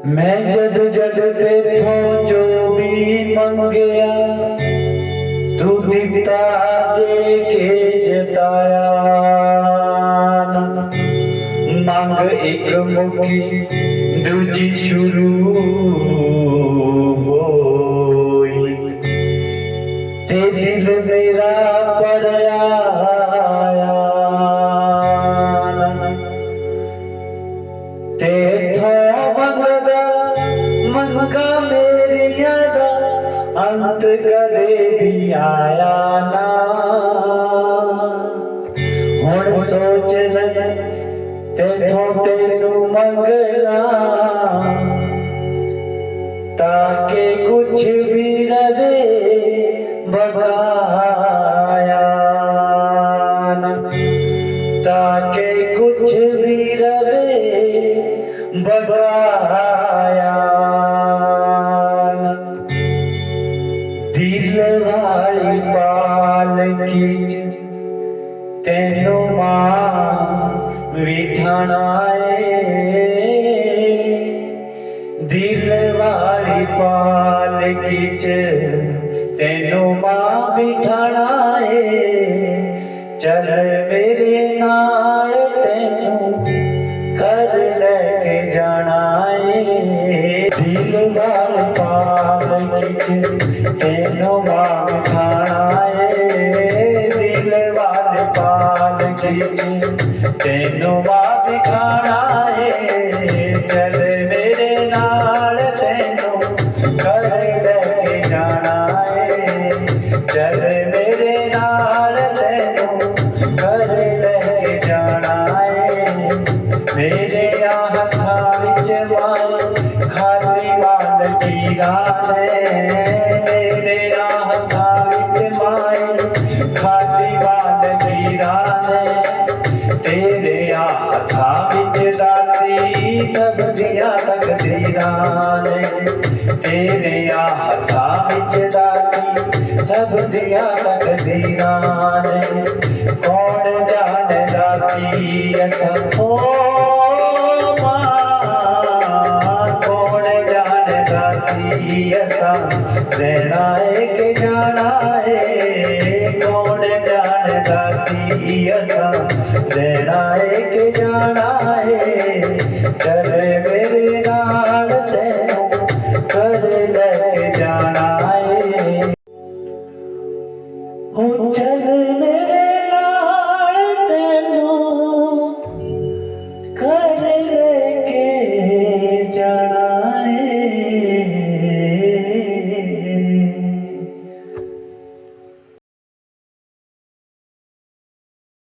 मैं जद जद तेथों जो भी मंगया तू दिता दे के जताया मंग एक मुखी दूजी शुरू होई ते दिल मेरा पड़या मंगा मेरिया दा अंत कदे भी आया ना हुण सोच ले तेथों तेनू मंगना ताके कुछ भी रवे बकाया ना ताके कुछ भी रवे बकाया दिल वाली पालकी तेनू मां बिठाना दिल वाली पालकी तेनू मां बिठाना चल मेरे नाल तेनू कर लेके जाना दिल वाली पालकी तेनू मां बिठाना दिल वाली पालकी तेनू मां बिठाना चल मेरे नाल तेनू कर लेके जाना चल मेरे नाल तेनू कर लेके जाना मेरे हथा विच माए खाली पालकीरा मेरे हथा विच माए खाली पालकीरा तेरे हथा विच दाती सब दिया तकदीरा तेरे हथा विच दाती सब दिया तकदीरा कौन जाने दाती अच्छा कौन जाने दाती अच्छा